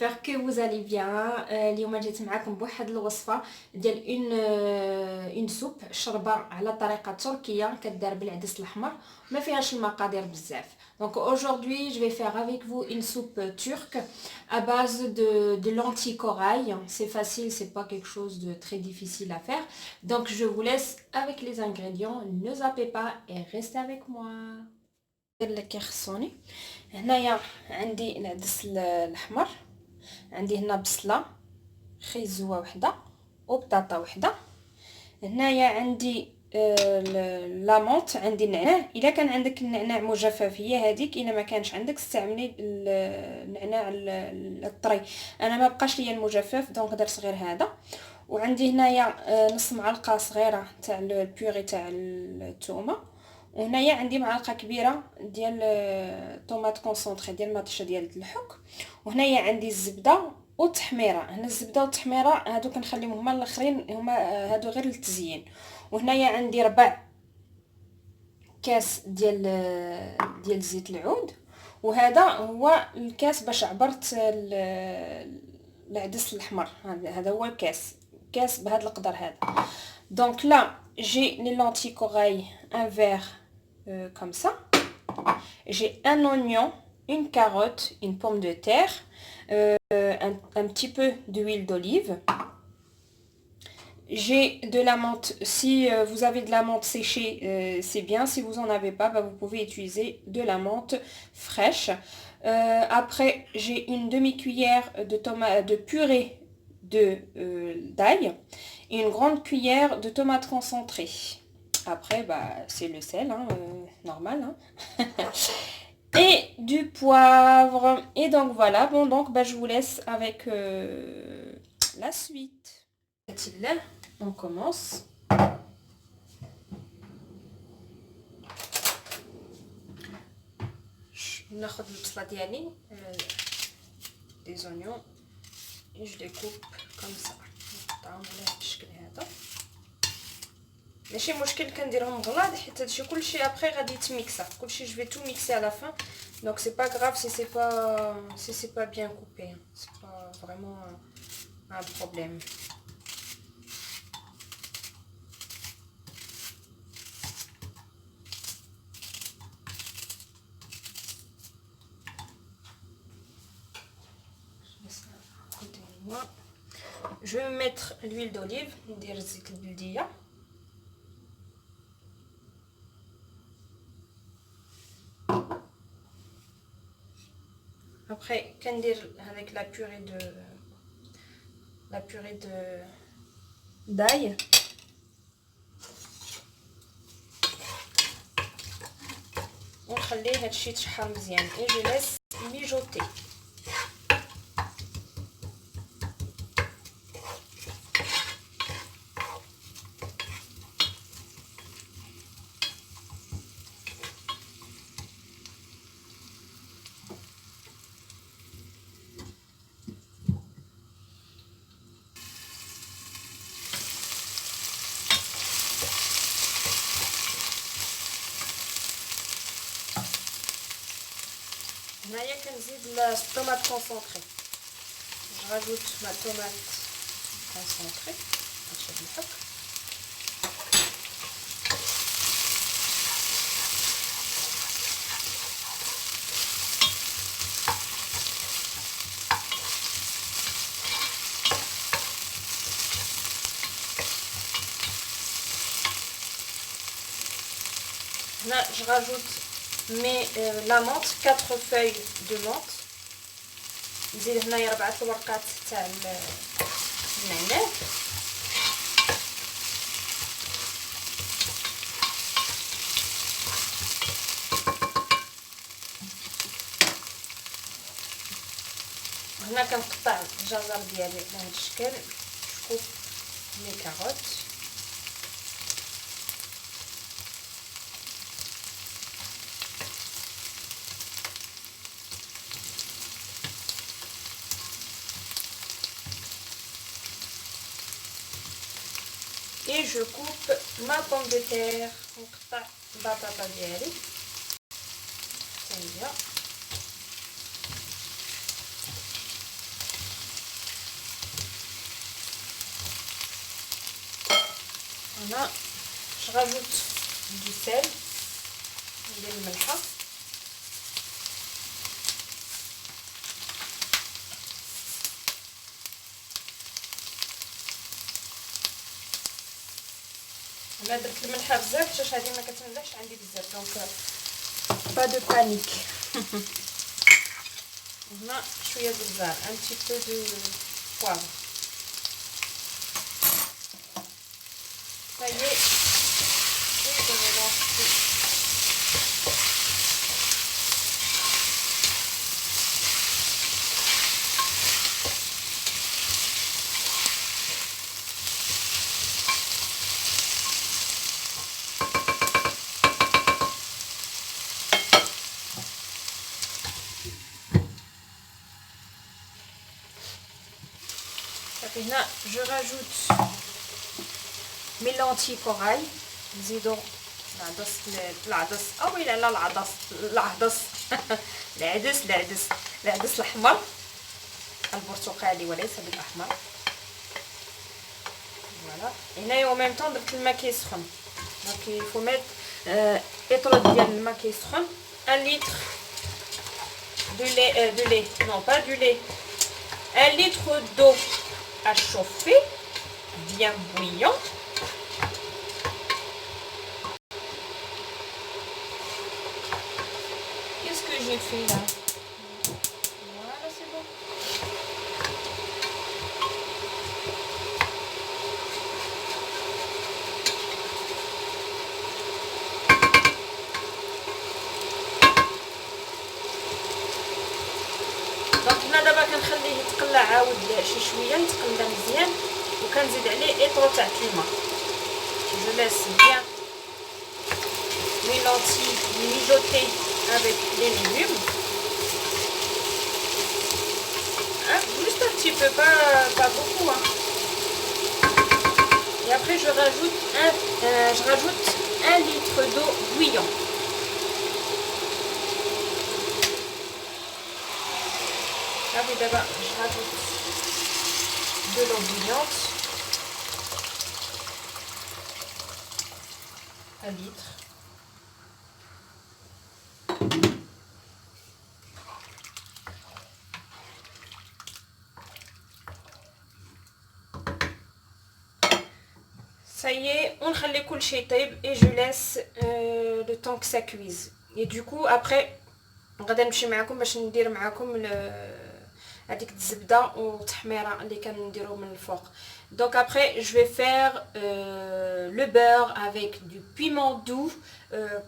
j'espère que vous allez bien. اليوم جيت معكم بواحد الوصفه ديال اون سوب شربه على طريقه تركيه كدار بالعدس الاحمر ما فيهاش المقادير بزاف. Donc aujourd'hui, je vais faire avec vous une soupe turque à base de lentilles corail. C'est facile, c'est pas quelque chose de très difficile à faire. Donc je vous laisse avec les ingrédients. Ne zappez pas et restez avec moi. اللي كيخصوني هنايا عندي العدس الاحمر، عندي هنا بصله خيزوه وحده وبطاطا وحده. هنايا عندي لامونط، عندي النعناع. الا كان عندك النعناع مجفف هي هذيك، الا ما كانش عندك استعملي النعناع الطري. انا ما بقاش ليا المجفف دونك درت غير هذا. وعندي هنايا نص معلقه صغيره تاع البيوري تاع الثومه. وهنايا عندي معلقه كبيره ديال طوماط كونسونطري ديال مطشه ديال اللحوك. وهنايا عندي الزبده والتحميره. هنا الزبده والتحميره هادو كنخليهم هما الاخرين، هما هادو غير للتزيين. وهنايا عندي ربع كاس ديال زيت العود، وهذا هو الكاس باش عبرت العدس الاحمر. هذا هو كاس بهذا القدر هذا. دونك لا j'ai les lentilles corail, un verre comme ça. J'ai un oignon, une carotte, une pomme de terre, un petit peu d'huile d'olive. J'ai de la menthe. Si vous avez de la menthe séchée, c'est bien. Si vous n'en avez pas, vous pouvez utiliser de la menthe fraîche. Après, j'ai une demi-cuillère de purée d'ail et une grande cuillère de tomates concentrées. Après, c'est le sel, hein, normal. Hein. Et du poivre. Et donc voilà, bon, donc je vous laisse avec la suite. On commence. ناخذ البصله ديالي des oignons et je les coupe comme ça. نقطعهم على هذا الشكل هذا. ماشي مشكل كنديرهم غلاظ حيت هادشي كلشي ابري غادي يتميكسا كلشي. Je vais tout mixer à la fin. Donc c'est pas grave si c'est pas bien coupé. C'est pas vraiment un problème. Je vais mettre l'huile d'olive, ندير زيت البلديه. Après كندير avec la purée de d'ail. ونخليه هادشي يتشحر مزيان et je laisse mijoter. هنايا كنزيد الطوماط كونسونطري. je rajoute ma tomate concentrée هادشي بالحك. هنا je rajoute la menthe, 4 feuilles de menthe. نزيد هنايا 4 الورقات تاع النعناع. هنا كنقطع الجزر ديالي بهذا الشكل. كوب لي كاروت. Et je coupe ma pomme de terre. نقطع البطاطا ديالي حتى هي. هنا je rajoute du sel ندير الملحه انا درت الملحه بزاف حيت هذه ما كتملاش عندي بزاف دونك با دو بانيك. هنا شويه زبزار ان تي بو دو بوافر صايي هنا je rajoute mes lentilles corail نزيدو العدس اويلي على العدس الاحمر البرتقالي وليس بالاحمر. فوالا هنايا او ميم طون درت الماء كيسخن دونك يفو ميت اطرو ديال الماء كيسخن 1 litre de lait non pas du lait 1 litre d'eau à chauffer bien bouillant. Qu'est-ce que j'ai fait là? Voilà, c'est bon. دونك هنا دابا كنخليه يتقلى عاود شي شويه يتقلى مزيان وكنزيد عليه اطرو تاع الماء. Je laisse bien mes lentilles mijoter avec les légumes. Hein, juste un petit peu, pas beaucoup. Hein. Et après je rajoute 1 litre d'eau bouillante. Allez, d'abord je rajoute de l'eau bouillante. 1 litre. Ça y est, on خلي كل شيء طيب et je laisse le temps que ça cuise. Et du coup après غادي نمشي معكم باش ندير معكم هذيك الزبده والتحميره اللي كنديرو من الفوق. Donc après je vais faire le beurre avec du piment doux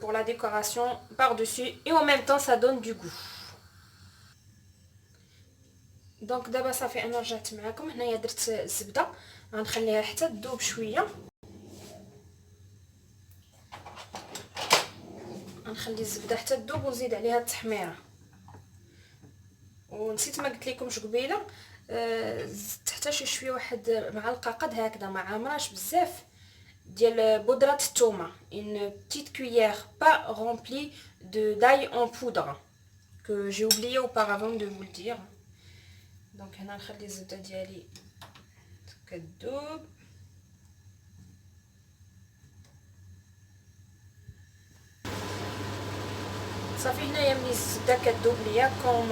pour la décoration par-dessus et en même temps ça donne du goût. Donc دابا صافي انا رجعت معكم هنايا درت الزبده غنخليها حتى تذوب شويه. غنخلي الزبده حتى تذوب ونزيد عليها التحميره. ونسيت ما قلت لكمش قبيله زدت حتى شي شويه واحد معلقه قد هكذا ما عامراش بزاف ديال بودره الثومه une petite cuillère pas remplie de d'ail en poudre que j'ai oublié auparavant de vous le dire. Donc هنا نخلي الزبده ديالي كتذوب. صافي هنايا ملي الزبده كتذوب ليا كون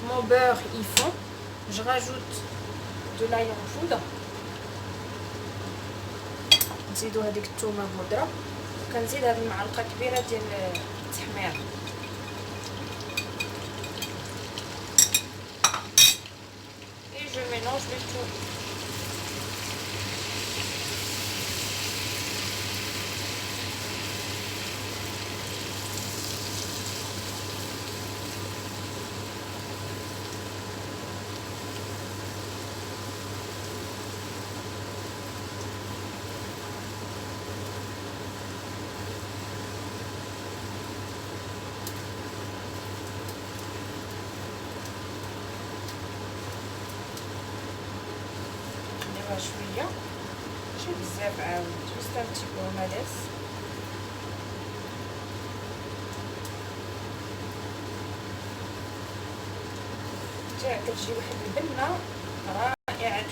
mon beurre y fond, je rajoute de l'ail en poudre. نزيدو هذيك الثومه بودره وكنزيد هذه المعلقه كبيره ديال التحمير. Et je mélange le tout. شويه ماشي بزاف عاود جوست ان بتي بو ماليس. حتى كتجي واحد البنه رائعه.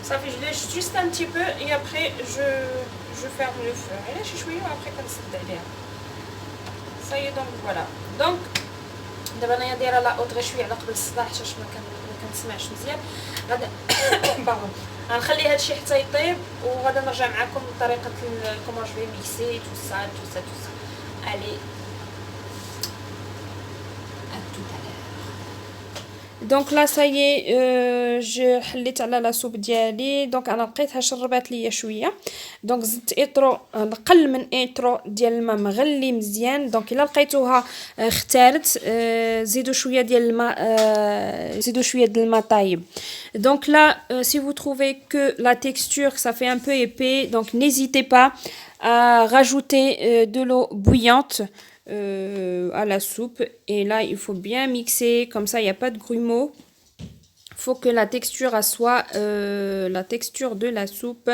Ça fait je lèche juste un petit peu et après je ferme le feu. Et là je suis après كنسد عليها. Ça y est donc voilà. Donc دابا انايا دايره لا اوت غير شويه على قبل الصداع حتى ما كنسمعش مزيان. غادا باغون غنخلي هادشي حتى يطيب وغادا نرجع معكم بطريقه كومون جو في ميكسي تو سا تو سا تو سا. الي دونك لا سايي جو حليت على لا سوب ديالي. دونك انا لقيتها شربات ليا شويه. دونك زدت ايطرو نقل من ايطرو ديال الماء مغلي مزيان. دونك الا لقيتوها اختارت زيدوا شويه ديال الماء زيدوا شويه ديال الماء طايب. دونك là si vous trouvez que la texture ça fait un peu épais, donc n'hésitez pas à rajouter de l'eau bouillante à la soupe. Et là il faut bien mixer, comme ça il n'y a pas de grumeaux. Faut que la texture soit la texture de la soupe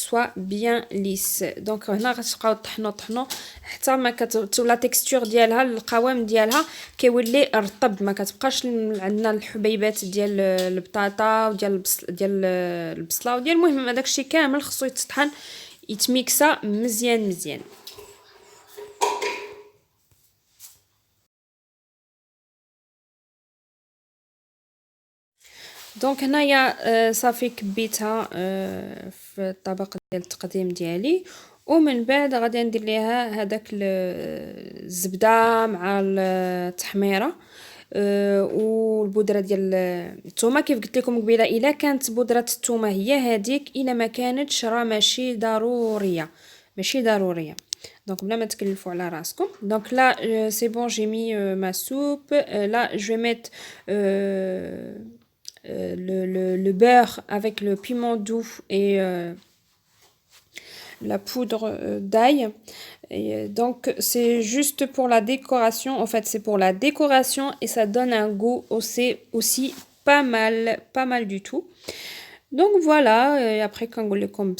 soit bien lisse. Donc هنا غتبقاو طحنوا حتى ما لا تكستور ديالها القوام ديالها كيولي رطب، ما كتبقاش عندنا الحبيبات ديال البطاطا وديال البصله وديال المهم هذاك الشيء كامل خصو يتطحن يتميكسا مزيان. دونك هنايا صافي كبيتها في الطبق ديال التقديم ديالي، ومن بعد غادي ندير ليها هذاك الزبده مع التحميره والبودره ديال الثومه. كيف قلت لكم قبيله الا كانت بودره الثومه هي هذيك، الا ما كانتش راه ماشي ضروريه. دونك بلا ما تكلفوا على راسكم. دونك لا سي بون جي مي ما سوب. لا جو ميت le beurre avec le piment doux et la poudre d'ail. Et donc c'est juste pour la décoration. En fait c'est pour la décoration et ça donne un goût aussi pas mal du tout. Donc voilà, et après quand vous le comme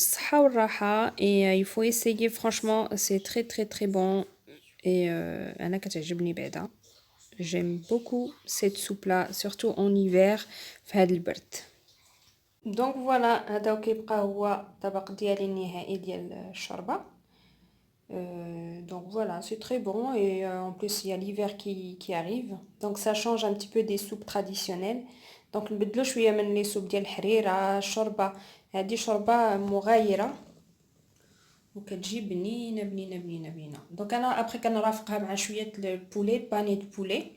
et il faut essayer, franchement c'est très bon. Et انا كتعجبني بعدا. J'aime beaucoup cette soupe là, surtout en hiver في هاد البرد. دونك فوالا هذا كيبقى هو الطبق ديالي النهائي ديال الشوربه. Donc voilà, c'est très bon et en plus il y a l'hiver qui arrive. Donc ça change un petit peu des soupes traditionnelles. Donc نبدلو شويه من لي سوب ديال الحريره. الشوربه هذه شوربه مغايره وكتجي بنينه. دونك انا ابري كنرافقها مع شويه البولي باني دو بولي.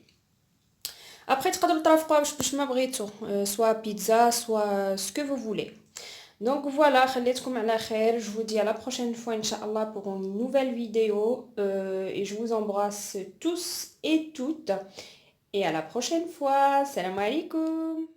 ابري تقدروا ترافقوها باش ما بغيتو سوا بيتزا سوا سكو فو فولي. Donc voilà, خليتكم على خير. Je vous dis à la prochaine fois Inch'Allah pour une nouvelle vidéo et je vous embrasse tous et toutes et à la prochaine fois. Salam alaikum.